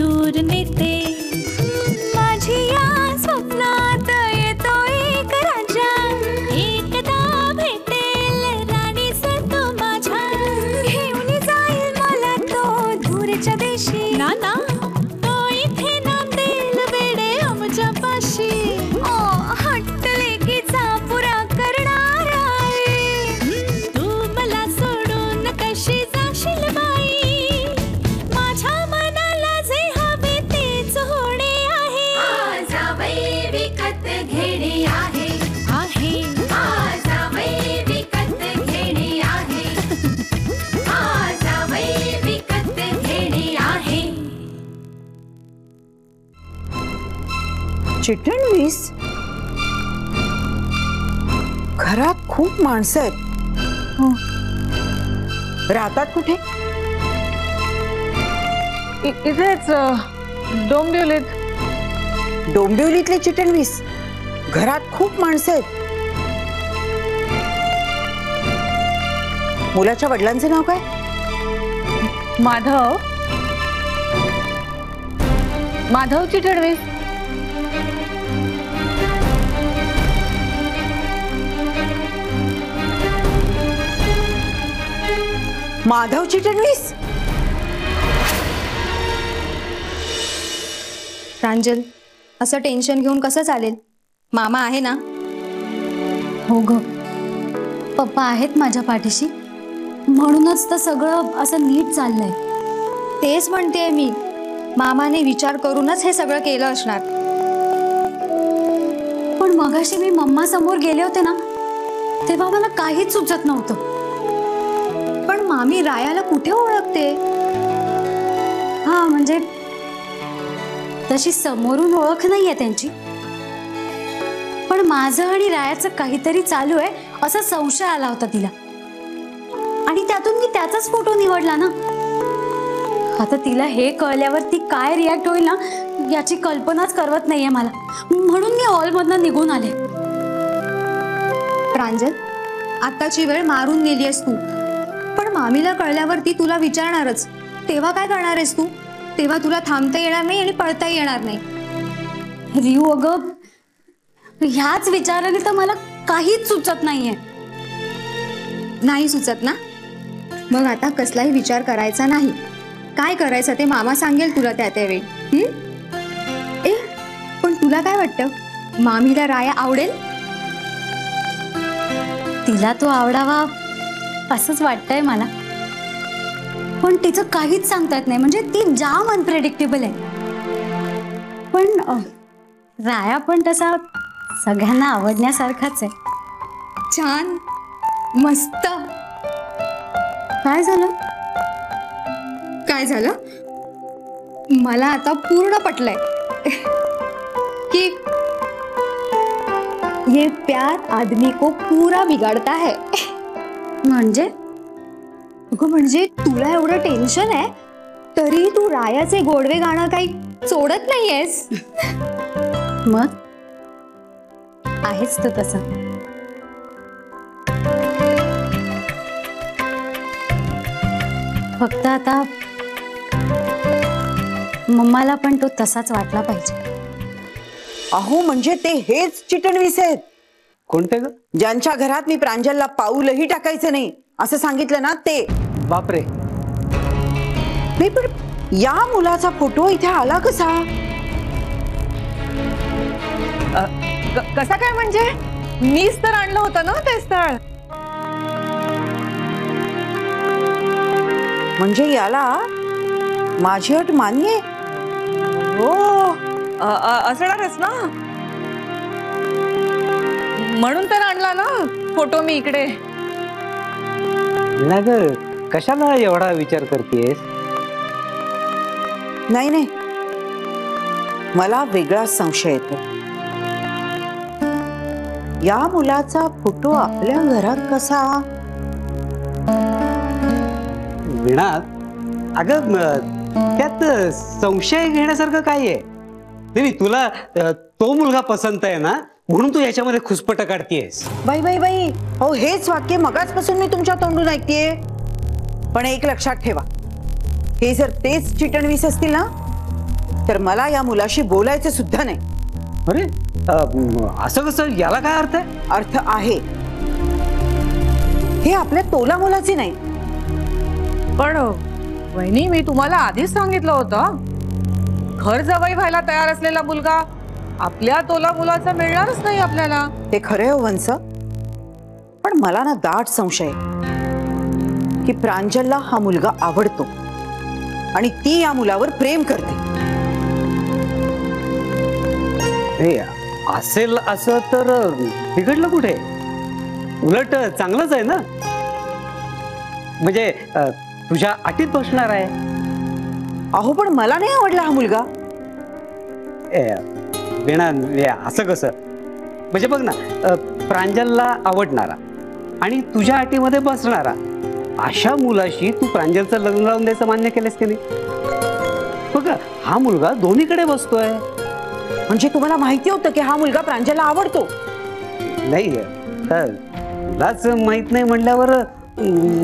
दूर नेते माझी या स्वप्नात येतो एक राजा एकदा भेटेल राणीस तो माझ्या घेऊन जाईल मला तो दूरच्या देशी ना ना तो इथे नांदेल वेडे आमच्या पाशी हट्ट लेकीचा पुरा करणार आहे तू मला सोडून कशी जाशील बाई माझ्या मनाला जे हवे तेच होणे आहे जावई विकत घेणे आहे जावई विकत घेणे आहे जावई विकत घेणे आहे चिटणवीस घरात खूप माणसं आहेत राहतात कुठे इथेच डोंबिवलीत डोंबिवलीतले चिटणवीस घरात खूप माणसं आहेत मुलाच्या वडिलांचे नाव काय माधव चिटणवीस माधव चिटणवीस प्रांजल असं टेन्शन घेऊन कसं चालेल मामा आहे ना हो ग पप्पा आहेत माझ्या पाठीशी म्हणूनच तर सगळं असं नीट चाललंय तेच म्हणते मी मामाने विचार करूनच हे सगळं केलं असणार पण मगाशी मी मम्मा समोर गेले होते ना तेव्हा मला काहीच सुचत नव्हतं पण मामी रायाला कुठे ओळखते हा म्हणजे तशी समोरून ओळख नाहीये त्यांची पण माझं आणि रायाचं काहीतरी चालू आहे असा संशय आला होता तिला आणि त्यातून मी त्याचाच फोटो निवडला ना आता तिला हे कळल्यावर ती काय रिॲक्ट होईल ना याची कल्पनाच करवत नाहीये मला म्हणून मी हॉलमधनं निघून आले प्रांजल आताची वेळ मारून नेलीयस तू पण मामीला कळल्यावर ती तुला विचारणारच तेव्हा काय करणार आहेस तू तेव्हा तुला थांबता येणार नाही आणि पळता येणार नाही रियू अगं ह्याच विचाराने तर मला काहीच सुचत नाहीये नाही सुचत ना मग आता कसलाही विचार करायचा नाही काय करायचं ते मामा सांगेल तुला त्यावेळी ए पण तुला काय वाटतं मामीला राया आवडेल तिला तो आवडावा असंच वाटतंय मला पण तिचं काहीच सांगता येत नाही म्हणजे ती जाम अनप्रेडिक्टेबल आहे पण राया पण तसा सगळ्यांना आवडण्यासारखाच आहे छान मस्त काय झालं काय झालं मला आता पूर्ण पटलंय कि ये प्यार आदमी को पूरा बिगाड़ता है म्हणजे म्हणजे तुला एवढं टेन्शन आहे तरी तू रायाचे गोडवे गाणं काही सोडत नाहीयेस मग आहेच तर तसं फक्त आता मम्माला पण तो तसाच वाटला पाहिजे अहो म्हणजे ते हेच चिटणवीस आहेत कोणते ग ज्यांच्या घरात मी प्रांजलला पाऊलही टाकायचं नाही असं सांगितलं ना ते बापरे नाही पण या मुलाचा फोटो इथे आला कसा कसा काय म्हणजे मीच तर आणलं होतं ना ते स्थळ म्हणजे याला माझी अट मान्य आहे हो असणारच ना म्हणून तर आणला ना फोटो मी इकडे ना ग कशाला एवढा विचार करतेस नाही नाही मला वेगळा संशय येतो या मुलाचा फोटो आपल्या घरात कसा वीणा अगं त्यात संशय घेण्यासारखं काय आहे नाही तुला तो मुलगा पसंत आहे ना म्हणून तू याच्यामध्ये खुसपट काढतेस बाई बाई बाई हो हेच वाक्य मगाचपासून मी तुमच्या तोंडून ऐकतेय पण एक लक्षात ठेवा हे जर तेच चिटणवीस असतील ना तर मला या मुलाशी बोलायचं सुद्धा नाही. अरे असं कसं, याला काय अर्थ आहे? अर्थ आहे. हे आपल्या तोला मुलाचे नाही. पण वहिनी, मी तुम्हाला आधीच सांगितलं होतं, घर जवळ व्हायला तयार असलेला मुलगा आपल्या तोला मुलाचा मिळणारच नाही आपल्याला. ते खरं आहे हो वंस, पण मला ना दाट संशय आहे की प्रांजलला हा मुलगा आवडतो आणि ती या मुलावर प्रेम करते. हे असेल असं तर बिघडलं कुठे? उलट चांगलंच आहे ना. म्हणजे तुझ्या अटीत बसणार आहे. अहो पण मला नाही आवडला हा मुलगा. वीणा, असं कसं? म्हणजे बघ ना, प्रांजलला आवडणारा आणि तुझ्या अटीमध्ये बसणारा अशा मुलाशी तू प्रांजलचं लग्न लावून द्यायचं मान्य केलंस की नाही? बघ, हा मुलगा दोन्हीकडे बसतोय. म्हणजे तुम्हाला माहिती होतं की हा मुलगा प्रांजलला आवडतो? नाही, तर तुलाच माहित नाही म्हणल्यावर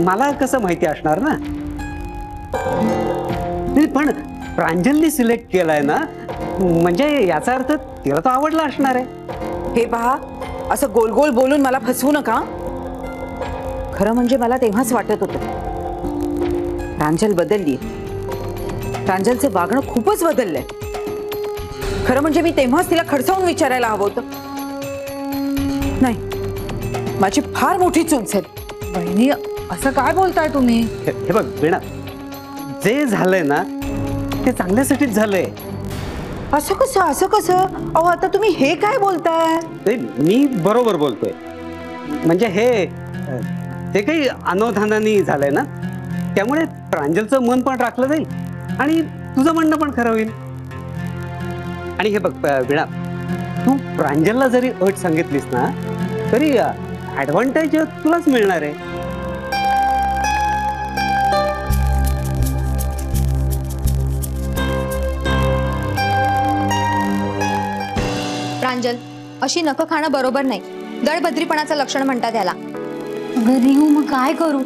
मला कसं माहिती असणार ना. नाही, पण प्रांजलनी सिलेक्ट केलाय ना, म्हणजे याचा अर्थ तिला तो आवडला असणार आहे. हे पहा, असं गोल गोल बोलून मला फसवू नका. खरं म्हणजे मला तेव्हाच वाटत होतं प्रांजल बदलली. प्रांजलचं वागणं खूपच बदललंय. खरं म्हणजे मी तेव्हाच तिला खडसावून विचारायला हवं होतं. नाही, माझी फार मोठी चूक झाली. वहिनी, असं काय बोलताय तुम्ही? हे बघ वीणा, जे झालंय ना ते चांगल्यासाठीच झालंय. असं कसं, असं कसं? अहो आता तुम्ही हे काय बोलताय? नाही, मी बरोबर बोलतोय. म्हणजे हे काही अनवधानाने झालंय ना, त्यामुळे प्रांजलचं मन पण राखलं जाईल आणि तुझं म्हणणं पण खरं होईल. आणि हे बघ वीणा, तू प्रांजलला जरी अट सांगितलीस ना तरी ऍडव्हान्टेज तुलाच मिळणार आहे. प्रांजल, अशी नखं खाणं बरोबर नाही. दळभद्रीपणाचं लक्षण म्हणतात याला. अगं रिहू, मग काय करू?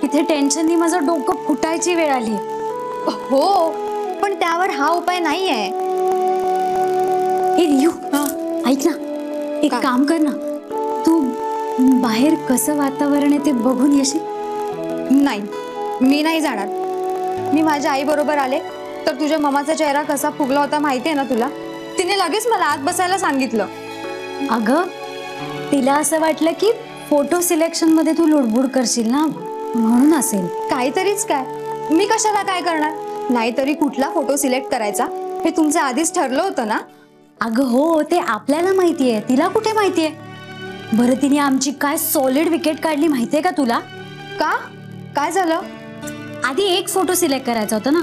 इथे टेन्शननी माझं डोकं फुटायची वेळ आली. हो, पण त्यावर हा उपाय नाहीये. हे रिहू, ऐक ना, एक का? काम कर ना, तू बाहेर कसं वातावरण आहे ते बघून येशील? नाही, मी नाही जाणार. मी माझ्या आई बरोबर आले तर तुझ्या ममाचा चेहरा कसा फुगला होता माहितीये ना तुला. तिने लगेच मला आत बसायला सांगितलं. अगं, तिला असं वाटलं की फोटो सिलेक्शन मध्ये तू लुडबुड करशील ना, म्हणून असेल. काहीतरीच काय, मी कशाला काय करणार? नाहीतरी कुठला फोटो सिलेक्ट करायचा हे तुमचं आधीच ठरलं होतं ना. अगं हो, ते आपल्याला माहितीये, तिला कुठे माहितीये? बरं, तिने आमची काय सॉलिड विकेट काढली माहितीये का तुला? का? काय झालं? आधी एक फोटो सिलेक्ट करायचा होता ना,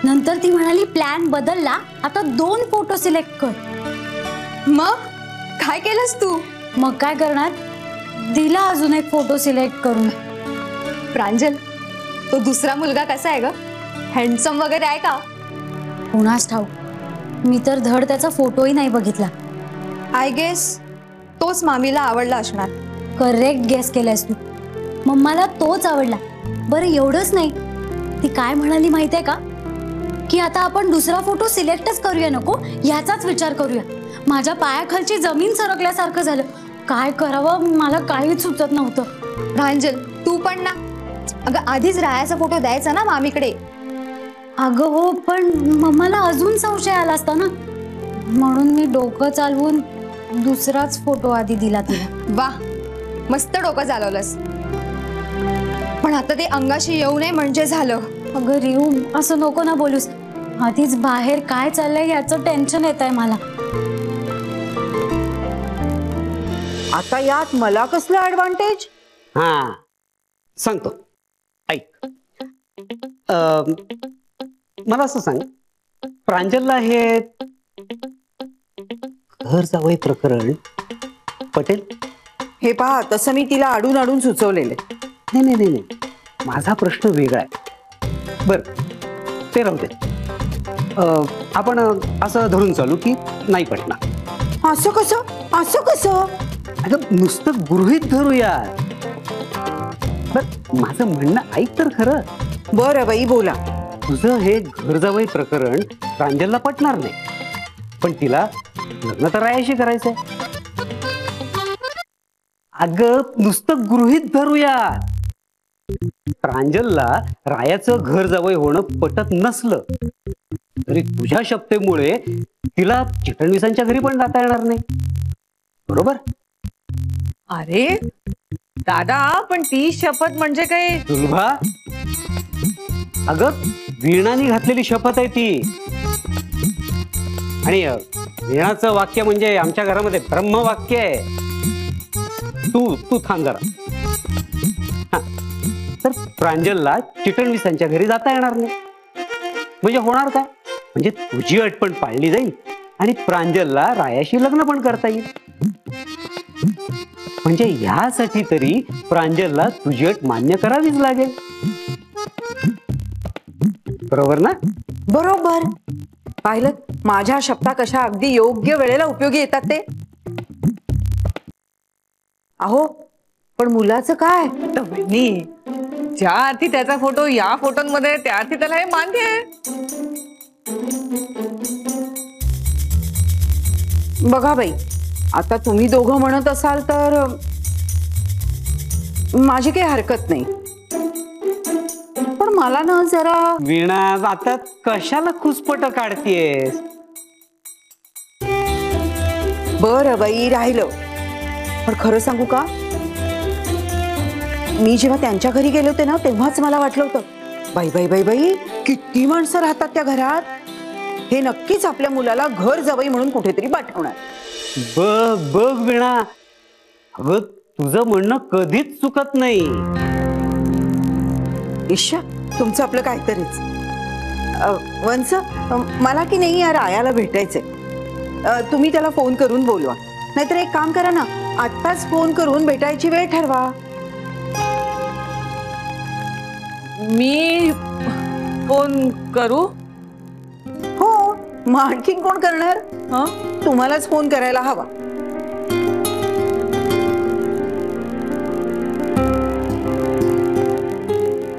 नंतर ती म्हणाली प्लॅन बदलला, आता 2 फोटो सिलेक्ट कर. मग काय केलंस तू? मग काय करणार, दिला अजून एक फोटो सिलेक्ट करून. प्रांजल, तो दुसरा मुलगा कसा आहे ग? हँडसम वगैरे आहे का? कुणास ठाऊक, मी तर धड त्याचा फोटोही नाही बघितला. आय गेस तोच मामीला आवडला असणार. करेक्ट गेस केलायस तू. मम्माला तोच आवडला. बरं, एवढंच नाही, ती काय म्हणाली माहितीये का, की आता आपण दुसरा फोटो सिलेक्टच करूया, नको ह्याचाच विचार करूया. माझ्या पायाखालची जमीन सरकल्यासारखं झालं. काय करावं मला काहीच सुचत नव्हतं. प्रांजल, तू पण ना. अगं आधीच रायाचा फोटो द्यायचा ना मामीकडे. अगं हो, पण मम्माला अजून संशय आला असता ना, म्हणून मी डोकं चालवून दुसराच फोटो आधी दिला तिला. वा, मस्त डोकं चालवलंस. पण आता ते अंगाशी येऊ नये म्हणजे झालं. अगं रिहू, असं नको ना बोलूस. आधीच बाहेर काय चाललंय याचं टेन्शन येत आहे मला. आता यात मला कसलं ऍडव्हान्टेज? हा, सांगतो, ऐक. मला असं सांग, प्रांजलला हे घर जावई प्रकरण पटेल? हे पहा, तसं मी तिला अडून अडून सुचवलेलं. नाही नाही नाही, माझा प्रश्न वेगळा आहे. बर, ते राहू दे. आपण असं धरून चालू की नाही पटणार. असं कसं, असं कसं? अगं नुसतं गृहीत धरूया. बर, माझं म्हणणं ऐक तर खरं. बरं बाई, बोला. तुझं हे घर जावई प्रकरण प्रांजलला पटणार नाही, पण तिला लग्न तर रायाशी करायचंय. अगं नुसतं गृहीत धरूया, प्रांजलला रायाचं घर जावई होणं पटत नसलं तरी तुझ्या शपथेमुळे तिला चिटणवीसांच्या घरी पण जाता येणार नाही, बरोबर? अरे दादा, पण ती शपथ म्हणजे काय? सुलभा, अगं वीणाने घातलेली शपथ आहे ती. आणि वीणाचं वाक्य म्हणजे आमच्या घरामध्ये ब्रह्मवाक्य आहे. तू थांब जरा. हा, तर प्रांजलला चिटणवीसांच्या घरी जाता येणार नाही म्हणजे होणार काय? म्हणजे तुझी अट पण पाळली जाईल आणि प्रांजलला रायाशी लग्न पण करता येईल. म्हणजे ह्यासाठी तरी प्रांजलला तुझी अट मान्य करावीच लागेल, बरोबर ना? बरोबर. पाहिलं माझ्या शब्दा कशा अगदी योग्य वेळेला उपयोगी येतात ते. अहो पण मुलाचं काय? तर वहिनी, ज्या अर्थी त्याचा फोटो या फोटोंमध्ये, त्या अर्थी त्याला हे मान्य आहे. बघा बाई, आता तुम्ही दोघं म्हणत असाल तर माझी काही हरकत नाही, पण मला ना जरा. वीणा, आता कशाला खुसपट काढतीयेस? बरं बाई, राहिलं. पण खरं सांगू का, मी जेव्हा त्यांच्या घरी गेले होते ना तेव्हाच मला वाटलं होतं, बाई बाई बाई बाई किती माणसं राहतात त्या घरात, हे नक्कीच आपल्या मुलाला घर जावई म्हणून कुठेतरी पाठवणार. बघ बघ वीणा, अगं तुझं म्हणणं कधीच चुकत नाही. ईशा, तुमचं आपलं काहीतरीच. वंस, मला की नाही या रायाला भेटायचंय. तुम्ही त्याला फोन करून बोलवा, नाहीतर एक काम करा ना, आत्ताच फोन करून भेटायची वेळ ठरवा. मी फोन करू? हो, मग आणखीन कोण करणार? हं? तुम्हालाच फोन करायला हवा.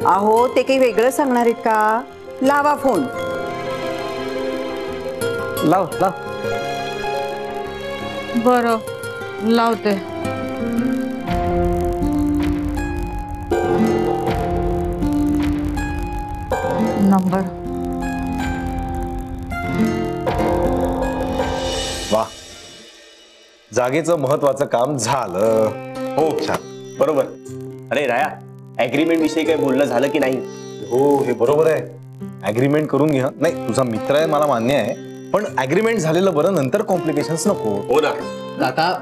अहो ते काही वेगळं सांगणार आहेत का? लावा फोन. लाव लाव. बरं, लावते. नंबर. वा, जागेचं महत्वाचं काम झालं. हो छान, बरोबर. अरे राया, ऍग्रीमेंट विषयी काही बोलणं झालं की नाही? हो, हे बरोबर आहे. ऍग्रीमेंट करून घ्या. नाही, तुझा मित्र आहे मला मान्य आहे, पण ऍग्रीमेंट झालेलं बरं, नंतर कॉम्प्लिकेशन्स नको. हो ना. काका,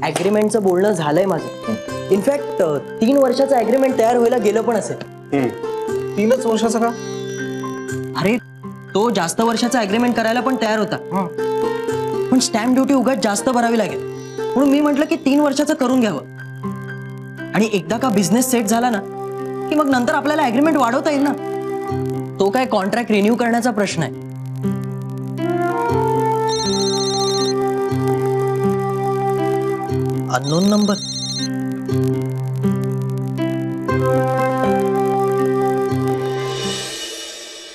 ऍग्रीमेंटचं बोलणं झालंय माझं. इनफॅक्ट 3 वर्षाचं ऍग्रीमेंट तयार व्हायला गेलं पण असेल. 3च वर्षाचं का? अरे तो जास्त वर्षाचा ऍग्रीमेंट करायला पण तयार होता, पण स्टॅम्प ड्युटी उगाच जास्त भरावी लागेल म्हणून मी म्हटलं की 3 वर्षाचं करून घ्यावं. आणि एकदा का बिझनेस सेट झाला ना की मग नंतर आपल्याला ऍग्रीमेंट वाढवता येईल ना. तो काय कॉन्ट्रॅक्ट रिन्यू करण्याचा प्रश्न आहे. Unknown number.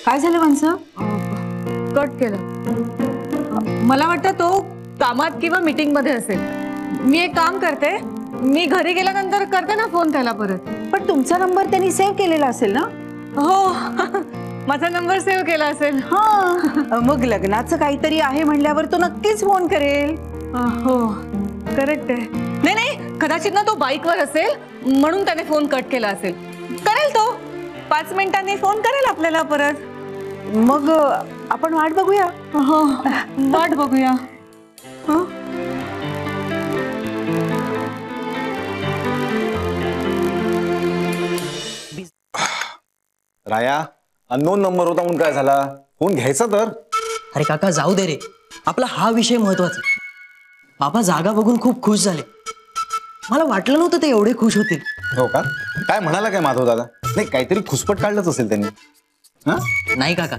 काय झालं वंस? कट केलं. मला वाटतं तो कामात किंवा मीटिंग मध्ये असेल. मी एक काम करते, मी घरी गेल्यानंतर करते ना फोन त्याला परत. पण तुमचा नंबर त्यांनी सेव्ह केलेला असेल ना? हो, माझा नंबर सेव्ह केला असेल. हा, मग लग्नाचं काहीतरी आहे म्हणल्यावर तो नक्कीच फोन करेल. हो, करेक्ट आहे. नाही नाही, कदाचित ना तो बाईकवर असेल म्हणून त्याने फोन कट केला असेल. करेल तो 5 मिनिटांनी फोन करेल आपल्याला परत. मग आपण वाट बघूया. हो, वाट बघूया. हो. राया, अननोन नंबर होता म्हणून काय झाला? फोन घ्यायचा तर. अरे काका जाऊ दे रे, आपला हा विषय महत्वाचा. बाबा जागा बघून खूप खुश झाले. मला वाटलं नव्हतं ते एवढे खुश होतील. हो का? काय म्हणाला काय माधव दादा? नाही, काहीतरी खुसपट काढलंच असेल त्यांनी. हा, नाही काका,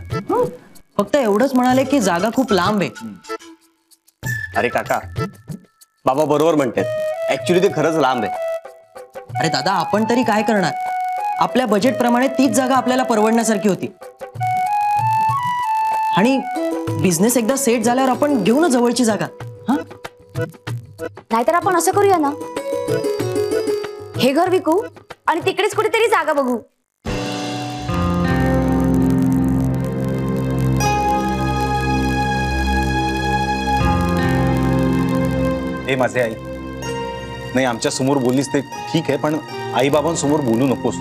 फक्त एवढंच म्हणाले की जागा खूप लांब आहे. अरे काका, बाबा बरोबर म्हणतात. ऍक्च्युली ते खरंच लांब आहे. अरे दादा, आपण तरी काय करणार? आपल्या बजेट प्रमाणे तीच जागा आपल्याला परवडण्यासारखी होती. आणि बिझनेस एकदा सेट झाल्यावर आपण घेऊ ना जवळची जागा. हा, नाहीतर आपण असं करूया ना, हे घर विकू आणि तिकडेच कुठेतरी जागा बघू. हे माझे आई, नाही आमच्या समोर बोललीस ते ठीक आहे, पण आई बाबांसमोर बोलू नकोस.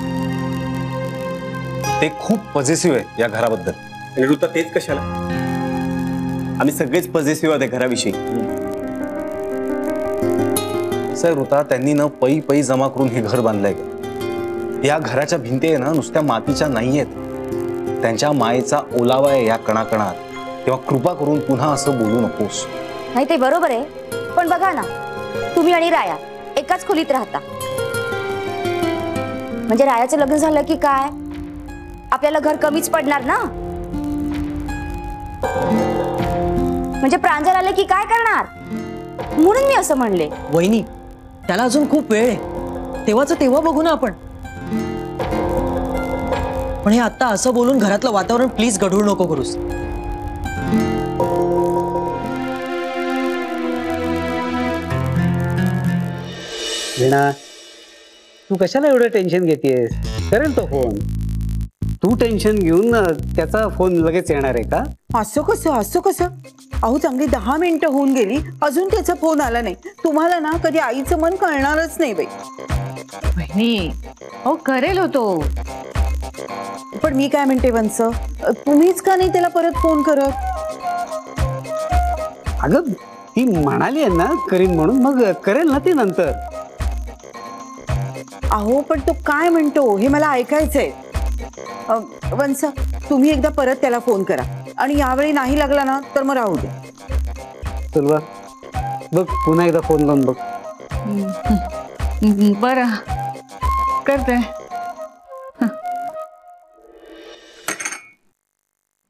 ते खूप पॉझिटिव्ह आहे या घराबद्दल. आणि ऋता तेच कशाला, आम्ही सगळेच पॉझिटिव्ह आहोत घराविषयी. सर ऋता, त्यांनी न पै पै जमा करून हे घर बांधलंय. या घराच्या भिंती आहे ना नुसत्या मातीच्या नाहीयेत, त्यांच्या मायेचा ओलावा आहे या कणाकणात. तेव्हा कृपा करून पुन्हा असं बोलू नकोस. नाही ते बरोबर आहे, पण बघा ना, तुम्ही आणि राया एकाच खोलीत राहता. म्हणजे रायाचं लग्न झालं की काय आपल्याला घर कमीच पडणार ना. म्हणजे प्रांजल आले की काय करणार, म्हणून मी असं म्हणले. वहिनी, त्याला अजून खूप वेळ आहे, तेव्हाच तेव्हा बघू ना आपण. पण हे आता असं बोलून घरातलं वातावरण प्लीज गढूळ नको करूस. वीणा, तू कशाला एवढं टेन्शन घेतेस? करेल तो फोन. तू टेन्शन घेऊन त्याचा फोन लगेच येणार आहे का? असं कसं? अहो चांगली 10 मिनिटं होऊन गेली, अजून त्याचा फोन आला नाही. तुम्हाला ना कधी आईचं मन कळणारच नाही बाई. वहिनी, अहो करेल होतो. पण मी काय म्हणते वंस, तुम्हीच का नाही त्याला परत फोन करत? अगं ती म्हणाली आहे ना करीन म्हणून, मग करेल ना ती नंतर. अहो पण तो काय म्हणतो हे मला ऐकायचंय. वंस, तुम्ही एकदा परत त्याला फोन करा, आणि यावेळी नाही लागला ना तर मग राहू दे. चल बघ, पुन्हा एकदा फोन लावून बघ. बरं करते.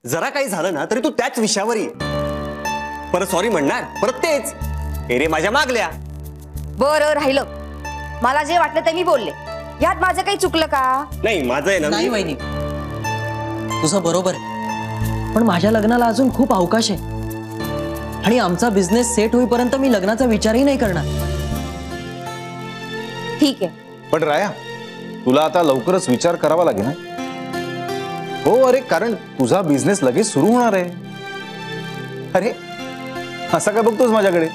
जरा काही झालं ना तरी तू त्याच विषयावर ये. परत सॉरी म्हणणार, परत तेच रे माझ्या मागल्या. बरं राहिलं, मला जे वाटलं ते मी बोलले. यात माझं काही चुकलं का? नाही माझं आहे ना. नाही वहिनी, तुझं बरोबर आहे, पण माझ्या लग्नाला अजून खूप अवकाश आहे. आणि आमचा बिझनेस सेट होईपर्यंत मी लग्नाचा विचारही नाही करणार. ठीक आहे, पण राया, तुला आता लवकरच विचार करावा लागेल ना. हो अरे, कारण तुझा बिझनेस लगेच सुरू होणार आहे. अरे असा काय बघतोस माझ्याकडे?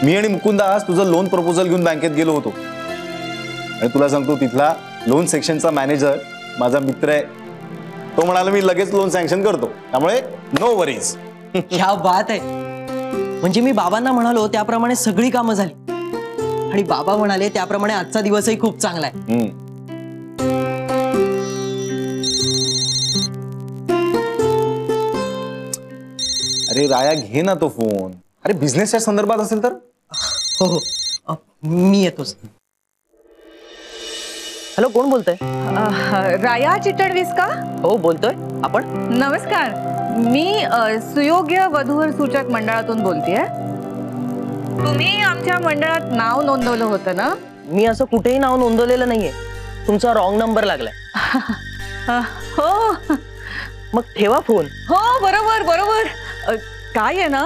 मी आणि मुकुंदा आज तुझं लोन प्रपोजल घेऊन बँकेत गेलो होतो, आणि तुला सांगतो तिथला लोन सेक्शनचा मॅनेजर माझा मित्र आहे. तो म्हणाला मी लगेच लोन सँक्शन करतो, त्यामुळे नो वरीज. क्या बात आहे. म्हणजे मी बाबांना म्हणालो त्याप्रमाणे सगळी कामं झाली, आणि बाबा म्हणाले त्याप्रमाणे आजचा दिवसही खूप चांगला आहे. अरे राया, घे ना तो फोन. अरे बिझनेसच्या संदर्भात असेल तर. हो, मी येतोच. हॅलो, कोण बोलतोय? राया चिटणवीस का? हो बोलतोय. आपण? नमस्कार, मी सुयोग्य वधूवर सूचक मंडळातून बोलतेय. तुम्ही आमच्या मंडळात नाव नोंदवलं होतं ना? मी असं कुठेही नाव नोंदवलेलं नाहीये, तुमचा रॉंग नंबर लागलाय. हो, मग ठेवा फोन. हो बरोबर. काय आहे ना,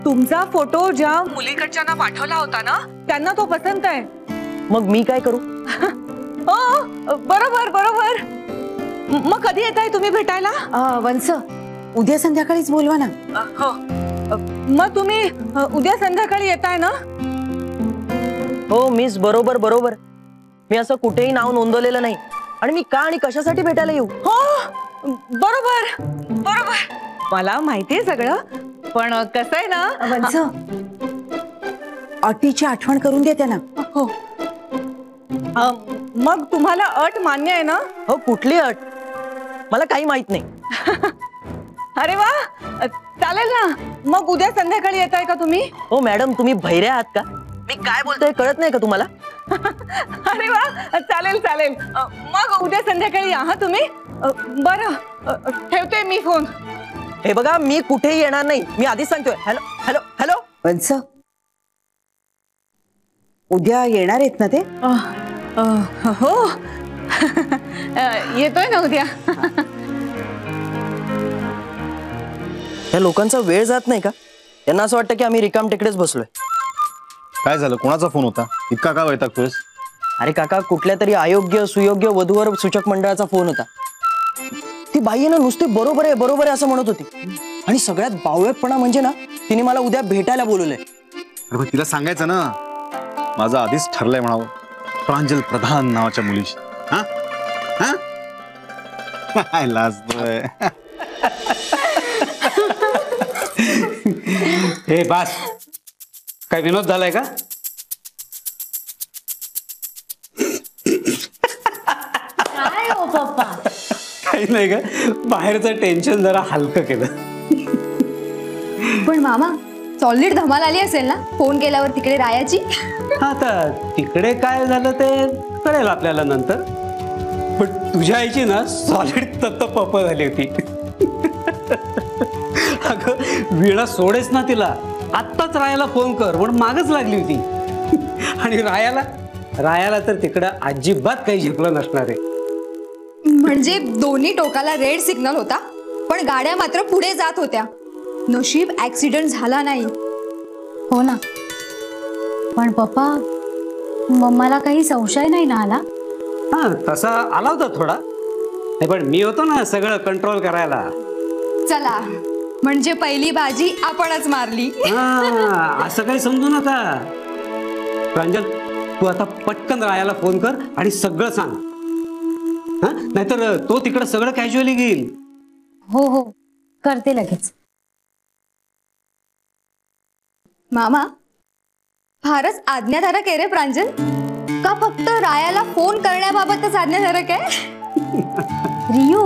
तुमचा फोटो ज्या मुलीकडच्यांना पाठवला होता ना त्यांना तो पसंत आहे. मग मी काय करू? हो बरोबर. मग कधी येताय तुम्ही भेटायला? वंस, उद्या संध्याकाळीच बोलवा ना. हो, मग तुम्ही उद्या संध्याकाळी येताय ना? हो मिस, बरोबर. मी असं कुठेही नाव नोंदवलेलं नाही, आणि मी का आणि कशासाठी भेटायला येऊ? हो बरोबर. मला माहितीये सगळं, पण कसं आहे ना वंस, अटीची आठवण करून दे त्यांना. हो, मग तुम्हाला अट मान्य आहे ना? हो, कुठली अट? मला काही माहित नाही. अरे वा, चालेल ना. मग उद्या संध्याकाळी येताय का तुम्ही? हो मॅडम, तुम्ही भैऱ्या आहात का? मी काय बोलतोय कळत नाही का तुम्हाला? अरे वा, चालेल. मग उद्या संध्याकाळी या हा तुम्ही. बरं, ठेवते मी फोन. हे बघा, मी कुठेही येणार नाही, मी आधीच सांगतोय. हॅलो. वंस, उद्या येणार आहेत ना ते? हो. येतोय ना उद्या. या लोकांचा वेळ जात नाही का? त्यांना असं वाटतं की आम्ही रिकाम टेकडेच बसलोय. काय झालं? कोणाचा फोन होता? इतका का वैतागतोयस? अरे काका, कुठल्या तरी अयोग्य सुयोग्य वधूवर सूचक मंडळाचा फोन होता. ती बाई ना नुसती बरोबर आहे असं म्हणत होती. आणि सगळ्यात बावळटपणा म्हणजे ना, तिने मला उद्या भेटायला बोलवलंय. अरे पण तिला सांगायचं ना, माझं आधीच ठरलंय म्हणावं प्रांजल प्रधान नावाच्या मुलीशी. हा हा काय लाजतोय? हे बास, काय विनोद झालाय का? काय हो पप्पा? काही नाही का, बाहेरचं टेन्शन जरा हलकं केलं. पण मामा सॉलिड धमाल आली असेल ना फोन केल्यावर तिकडे रायाची. आता तिकडे काय झालं ते कळेल आपल्याला नंतर. पण तुझ्या आईची ना सॉलिड तत्पप झाली होती. अगं वीणा सोडेच ना तिला, आत्ताच रायाला फोन कर म्हणून मागच लागली होती. आणि रायाला तर तिकडं अजिबात काही झेपलं नसणार आहे. म्हणजे दोन्ही टोकाला रेड सिग्नल होता, पण गाड्या मात्र पुढे जात होत्या. नशीब ऍक्सिडेंट झाला नाही. हो ना. पण पप्पा, मला काही संशय नाही ना आला? हा तसा आला होता थोडा, नाही पण मी होतो ना सगळं कंट्रोल करायला. चला, म्हणजे पहिली बाजी आपणच मारली. हा, असं काही समजू नका. प्रांजल, तू आता पटकन रायाला फोन कर आणि सगळं सांग. हा, नाहीतर तो तिकडं सगळं कॅज्युअली घेईल. हो हो, करते लगेच. मामा फारच आज्ञाधारक आहे रे प्रांजल. का फक्त रायाला फोन करण्याबाबतच आज्ञाधारक आहे? रियू,